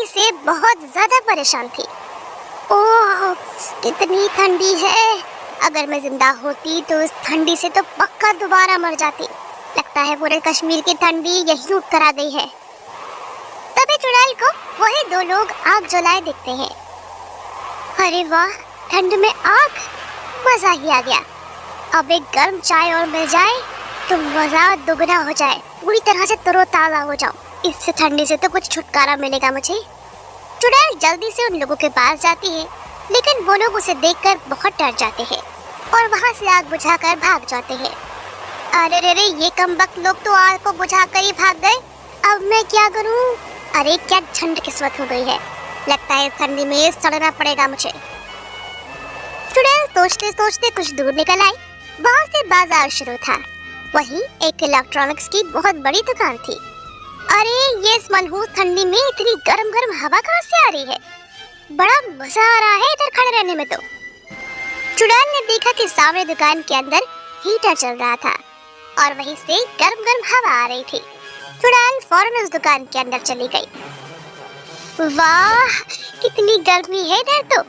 ठंडी से बहुत ज्यादा परेशान थी। ओह, कितनी ठंडी है। अगर मैं जिंदा होती तो इस ठंडी से तो पक्का दोबारा मर जाती। लगता है पूरे कश्मीर की ठंडी यही उठ कर आ गई है। तभी चुड़ैल को वही दो लोग आग जलाए दिखते हैं। अरे वाह, ठंड में आग, मजा ही आ गया। अब एक गर्म चाय और मिल जाए तो मजा दुगना हो जाए, पूरी तरह से तरोताजा हो जाऊं। इससे ठंडी से तो कुछ छुटकारा मिलेगा मुझे। चुड़ैल जल्दी से उन लोगों के पास जाती है, लेकिन वो लोग उसे देखकर बहुत डर जाते हैं और वहाँ से आग बुझाकर भाग जाते हैं। अरे रे रे, ये कमबख्त लोग तो आग को बुझाकर ही भाग गए। अब मैं क्या करूँ? अरे क्या ठंड किस्मत हो गई है। लगता है इस ठंडी में सड़ना पड़ेगा मुझे। चुड़ैल सोचते सोचते कुछ दूर निकल आई। वहाँ से बाजार शुरू था। वहीं एक इलेक्ट्रॉनिक्स की बहुत बड़ी दुकान थी। अरे ये इस मनहूस ठंडी में इतनी गरम गरम हवा कहाँ से आ रही है? बड़ा मजा आ रहा है इधर खड़े रहने में तो। चुड़ैल ने देखा कि सामने दुकान के अंदर हीटर चल रहा था और वहीं से गरम गरम हवा आ रही थी। चुड़ैल फौरन उस दुकान के अंदर चली गई। वाह, कितनी गर्मी है इधर तो।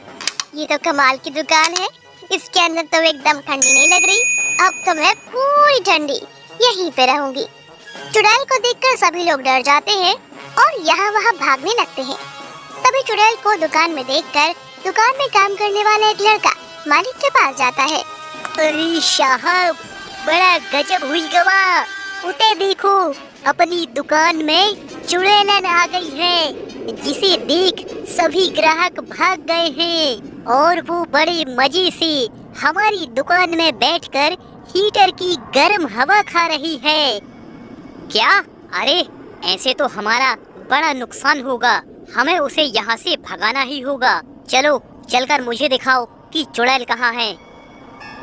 ये तो कमाल की दुकान है। इसके अंदर तो एकदम ठंडी नहीं लग रही। अब तो मैं पूरी ठंडी यहीं पे रहूंगी। चुड़ैल को देखकर सभी लोग डर जाते हैं और यहाँ वहाँ भागने लगते हैं। तभी चुड़ैल को दुकान में देखकर दुकान में काम करने वाला एक लड़का मालिक के पास जाता है। अरे साहब, बड़ा गजब हुई गवा। उठे देखो, अपनी दुकान में चुड़ैल आ गई है, जिसे देख सभी ग्राहक भाग गए हैं और वो बड़े मजे से हमारी दुकान में बैठकर हीटर की गर्म हवा खा रही है। क्या? अरे ऐसे तो हमारा बड़ा नुकसान होगा। हमें उसे यहाँ से भगाना ही होगा। चलो चलकर मुझे दिखाओ कि चुड़ैल कहाँ है।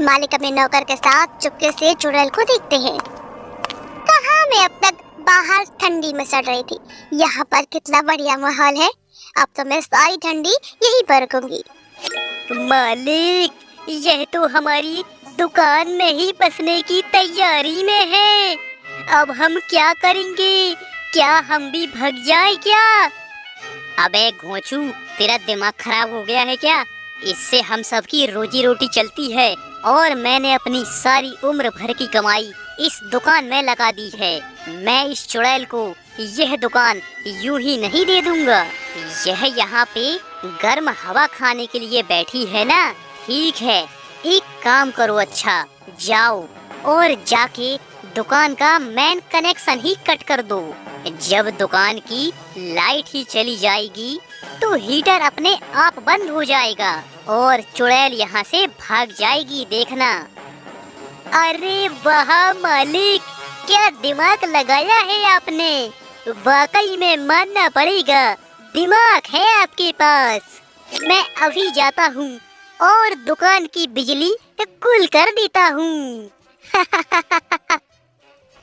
मालिक अपने नौकर के साथ चुपके से चुड़ैल को देखते हैं। कहाँ मैं अब तक बाहर ठंडी में सड़ रही थी। यहाँ पर कितना बढ़िया माहौल है। अब तो मैं सारी ठंडी यहीं पर रुकूंगी। मालिक, यह तो हमारी दुकान में ही बसने की तैयारी में है। अब हम क्या करेंगे? क्या हम भी भाग जाए क्या? अबे घोंचू, तेरा दिमाग खराब हो गया है क्या? इससे हम सबकी रोजी रोटी चलती है और मैंने अपनी सारी उम्र भर की कमाई इस दुकान में लगा दी है। मैं इस चुड़ैल को यह दुकान यूं ही नहीं दे दूंगा। यह यहाँ पे गर्म हवा खाने के लिए बैठी है ना। ठीक है, एक काम करो, अच्छा जाओ और जाके दुकान का मेन कनेक्शन ही कट कर दो। जब दुकान की लाइट ही चली जाएगी तो हीटर अपने आप बंद हो जाएगा और चुड़ैल यहाँ से भाग जाएगी, देखना। अरे वाह मालिक, क्या दिमाग लगाया है आपने। वाकई में मानना पड़ेगा, दिमाग है आपके पास। मैं अभी जाता हूँ और दुकान की बिजली गुल कर देता हूँ।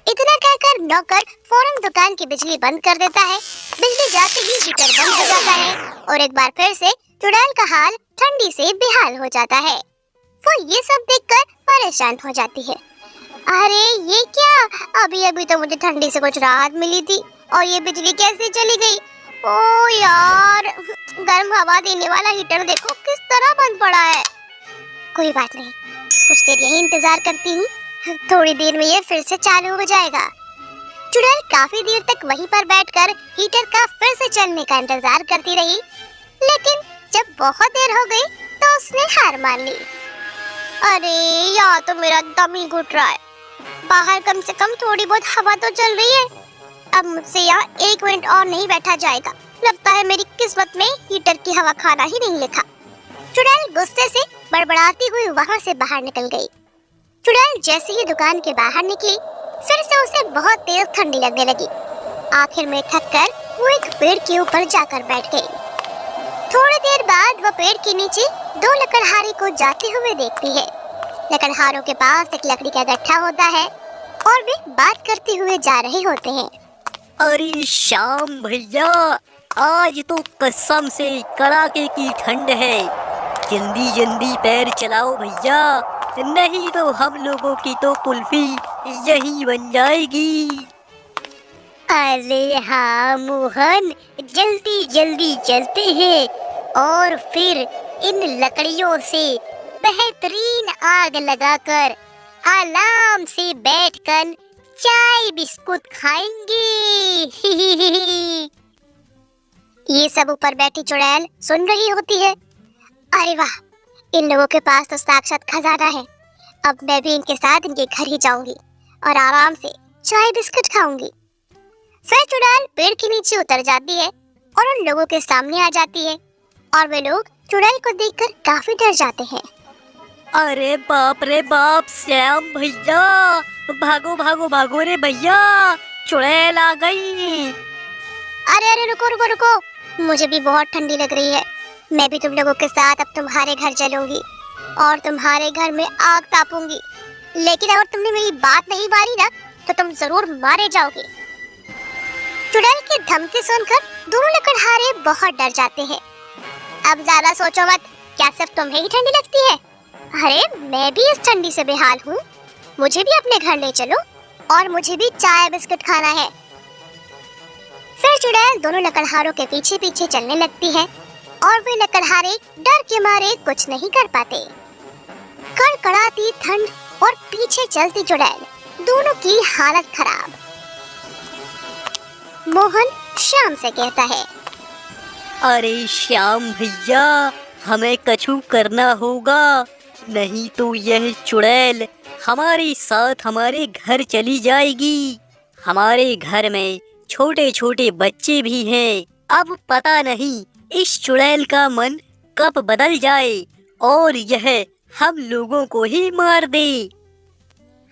इतना कहकर नौकर फौरन दुकान की बिजली बंद कर देता है। बिजली जाते ही हीटर बंद हो जाता है और एक बार फिर से चुड़ैल का हाल ठंडी से बेहाल हो जाता है। वो ये सब देखकर परेशान हो जाती है। अरे ये क्या, अभी अभी तो मुझे ठंडी से कुछ राहत मिली थी और ये बिजली कैसे चली गई। ओ यार, गर्म हवा देने वाला हीटर देखो किस तरह बंद पड़ा है। कोई बात नहीं, कुछ देर यही इंतजार करती हूँ। थोड़ी देर में ये फिर से चालू हो जाएगा। चुड़ैल काफी देर तक वहीं पर बैठकर हीटर का फिर से चलने का इंतजार करती रही, लेकिन जब बहुत देर हो गई तो उसने हार मान ली। अरे यार, तो मेरा दम ही घुट रहा है। बाहर कम से कम थोड़ी बहुत हवा तो चल रही है। अब मुझसे यहाँ 1 मिनट और नहीं बैठा जाएगा। लगता है मेरी किस्मत में हीटर की हवा खाना ही नहीं लिखा। चुड़ैल गुस्से से बड़बड़ाती हुई वहाँ से बाहर निकल गई। चुड़ैल जैसे ही दुकान के बाहर निकली, फिर से उसे बहुत तेज ठंडी लगने लगी। आखिर में थककर वो एक पेड़ के ऊपर जाकर बैठ गई। थोड़ी देर बाद वह पेड़ के नीचे 2 लकड़हारे को जाते हुए देखती है। लकड़हारों के पास एक लकड़ी का गट्ठा होता है और वे बात करते हुए जा रहे होते हैं। अरे श्याम भैया, आज तो कसम से कड़ाके की ठंड है। जल्दी जल्दी पैर चलाओ भैया, नहीं तो हम लोगों की तो कुल्फी यही बन जाएगी। अरे हाँ मोहन, जल्दी जल्दी चलते हैं और फिर इन लकड़ियों से बेहतरीन आग लगाकर आराम से बैठकर चाय बिस्कुट खाएंगे। ये सब ऊपर बैठी चुड़ैल सुन रही होती है। अरे वाह, इन लोगों के पास तो साक्षात खजाना है। अब मैं भी इनके साथ इनके घर ही जाऊंगी और आराम से चाय बिस्कुट खाऊंगी। फिर चुड़ैल पेड़ के नीचे उतर जाती है और उन लोगों के सामने आ जाती है और वे लोग चुड़ैल को देखकर काफी डर जाते हैं। अरे बाप रे बाप, श्याम भैया, भागो भागो भागो रे भैया, चुड़ैल आ गई। अरे अरे रुको रुको रुको, मुझे भी बहुत ठंडी लग रही है। मैं भी तुम लोगों के साथ अब तुम्हारे घर चलूंगी और तुम्हारे घर में आग तापूंगी। लेकिन अगर तुमने मेरी बात नहीं मानी ना तो तुम जरूर मारे जाओगे। चुड़ैल की धमकी सुनकर दोनों लकड़हारे बहुत डर जाते हैं। अब ज्यादा सोचो मत, क्या सिर्फ तुम्हें ही ठंडी लगती है? अरे मैं भी इस ठंडी से बेहाल हूँ। मुझे भी अपने घर ले चलो और मुझे भी चाय बिस्कुट खाना है। फिर चुड़ैल दोनों लकड़हारों के पीछे पीछे चलने लगती है और वे लकड़हारे डर के मारे कुछ नहीं कर पाते। कड़कड़ाती ठंड और पीछे चलती चुड़ैल, दोनों की हालत खराब। मोहन श्याम से कहता है, अरे श्याम भैया, हमें कछु करना होगा, नहीं तो यह चुड़ैल हमारे साथ हमारे घर चली जाएगी। हमारे घर में छोटे छोटे बच्चे भी हैं। अब पता नहीं इस चुड़ैल का मन कब बदल जाए और यह हम लोगों को ही मार दे।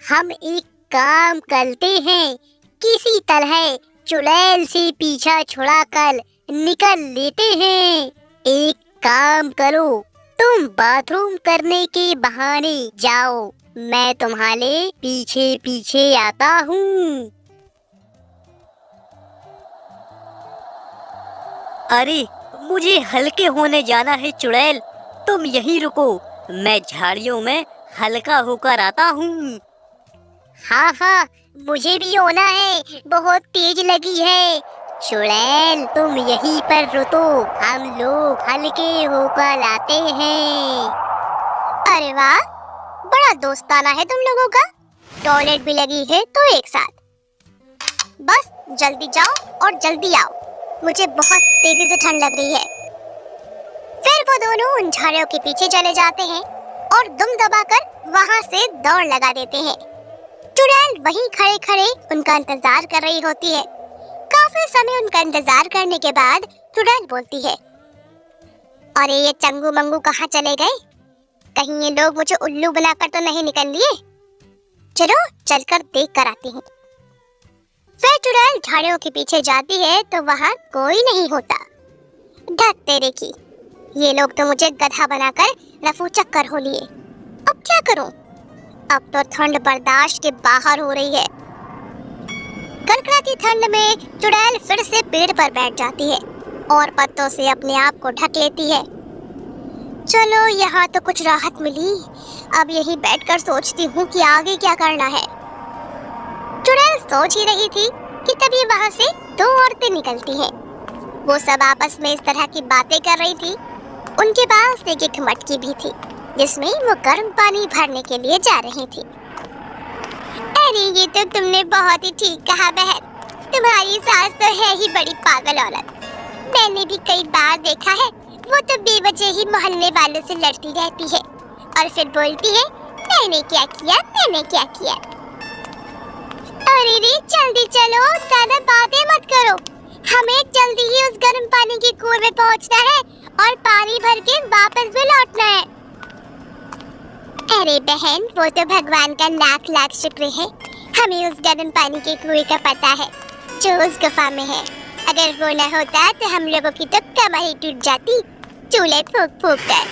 हम एक काम करते हैं, किसी तरह चुड़ैल से पीछा छुड़ाकर निकल लेते हैं। एक काम करो, तुम बाथरूम करने के बहाने जाओ, मैं तुम्हारे पीछे पीछे आता हूँ। अरे मुझे हल्के होने जाना है चुड़ैल, तुम यहीं रुको, मैं झाड़ियों में हल्का होकर आता हूँ। हाँ हाँ, मुझे भी होना है, बहुत तेज लगी है। चुड़ैल तुम यहीं पर रुको, हम लोग हल्के होकर आते हैं। अरे वाह, बड़ा दोस्ताना है तुम लोगों का। टॉयलेट भी लगी है तो एक साथ। बस जल्दी जाओ और जल्दी आओ, मुझे बहुत तेजी से ठंड लग रही है। फिर वो दोनों उन झाड़ियों के पीछे चले जाते हैं और दुम दबाकर वहां से दौड़ लगा देते हैं। चुड़ैल वहीं खड़े खड़े उनका इंतजार कर रही होती है। काफी समय उनका इंतजार करने के बाद चुड़ैल बोलती है, अरे ये चंगू मंगू कहाँ चले गए? कहीं ये लोग मुझे उल्लू बनाकर तो नहीं निकल लिए? चलो चलकर देख कर आती हूँ। फिर चुड़ैल झाड़ियों के पीछे जाती है तो वहाँ कोई नहीं होता। धत तेरे की, ये लोग तो मुझे गधा बनाकर रफू चक्कर हो लिए। अब क्या करूं? अब तो ठंड बर्दाश्त के बाहर हो रही है। कड़कड़ाती ठंड में चुड़ैल फिर से पेड़ पर बैठ जाती है और पत्तों से अपने आप को ढक लेती है। चलो यहाँ तो कुछ राहत मिली, अब यही बैठकर सोचती हूँ कि आगे क्या करना है। चुड़ैल सोच ही रही थी कि तभी वहाँ से दो औरतें निकलती हैं। वो सब आपस में इस तरह की बातें कर रही थी। उनके पास एक मटकी भी थी जिसमें वो गर्म पानी भरने के लिए जा रही थी। अरे ये तो तुमने बहुत ही ठीक कहा बहन, तुम्हारी सास तो है ही बड़ी पागल औरत। मैंने भी कई बार देखा है, वो तो बेवजह ही मोहल्ले वालों से लड़ती रहती है और फिर बोलती है मैंने क्या किया, मैंने क्या किया। अरे रे जल्दी चलो, ज्यादा बातें मत करो, हमें जल्दी ही उस गर्म पानी के कुएं में पहुंचना है और पानी भर के वापस भी लौटना है। अरे बहन, वो तो भगवान का लाख लाख शुक्र है, हमें उस गर्म पानी के कुएं का पता है जो उस गुफा में है। अगर वो न होता तो हम लोगों की तो कमर ही टूट जाती, चूल्हे फूंक फूंक कर।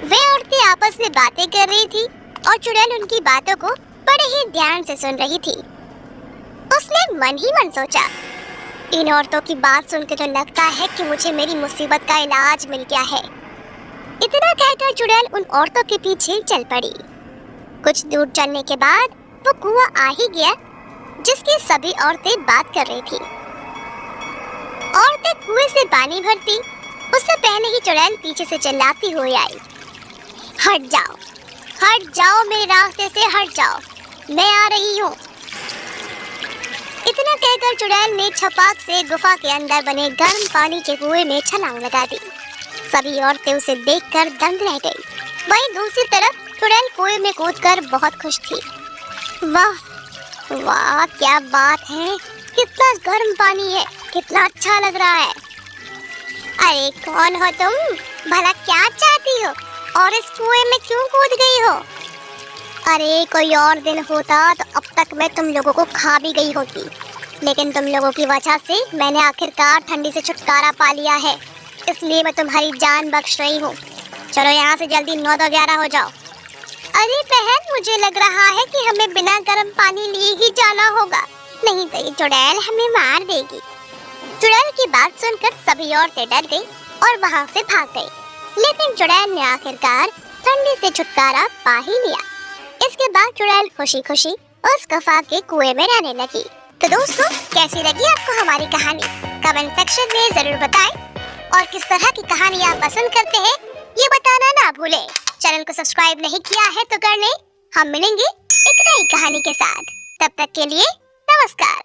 वे औरतें आपस में बातें कर रही थी और चुड़ैल उनकी बातों को बड़े ही ध्यान से सुन रही थी। उसने मन ही मन सोचा, इन औरतों की बात सुन के तो लगता है कि मुझे मेरी मुसीबत का इलाज मिल गया है। इतना कहकर चुड़ैल उन औरतों के पीछे चल पड़ी। कुछ दूर चलने के बाद वो कुआं आ ही गया जिसकी सभी औरतें बात कर रही थी। औरतें कुएं से पानी भरती, उससे पहले ही चुड़ैल पीछे से चिल्लाती हुई आई, हट जाओ मेरे रास्ते से हट जाओ, मैं आ रही हूँ। इतना कहकर चुड़ैल ने छपाक से गुफा के अंदर बने गर्म पानी के कुएं में छलांग लगा दी। सभी औरतें उसे देखकर दंग रह गई। वहीं दूसरी तरफ चुड़ैल कुएं में कूदकर बहुत खुश थी। वाह वाह, क्या बात है, कितना गर्म पानी है, कितना अच्छा लग रहा है। अरे कौन हो तुम, भला क्या चाहती हो और इस कुएं में क्यों कूद गई हो? अरे कोई और दिन होता तो अब तक मैं तुम लोगों को खा भी गई होती, लेकिन तुम लोगों की वजह से मैंने आखिरकार ठंडी से छुटकारा पा लिया है, इसलिए मैं तुम्हारी जान बख्श रही हूँ। चलो यहाँ से जल्दी 9-11 हो जाओ। अरे बहन, मुझे लग रहा है कि हमें बिना गर्म पानी लिए ही जाना होगा, नहीं तो ये चुड़ैल हमें मार देगी। चुड़ैल की बात सुनकर सभी औरतें डर गईं और वहाँ से भाग गईं। लेकिन चुड़ैल ने आखिरकार ठंडी से छुटकारा पा ही लिया। इसके बाद चुड़ैल खुशी खुशी उस गुफा के कुएं में रहने लगी। तो दोस्तों, कैसी लगी आपको हमारी कहानी? कमेंट सेक्शन में जरूर बताएं और किस तरह की कहानी आप पसंद करते हैं ये बताना ना भूलें। चैनल को सब्सक्राइब नहीं किया है तो कर लें। हम मिलेंगे एक नई कहानी के साथ, तब तक के लिए नमस्कार।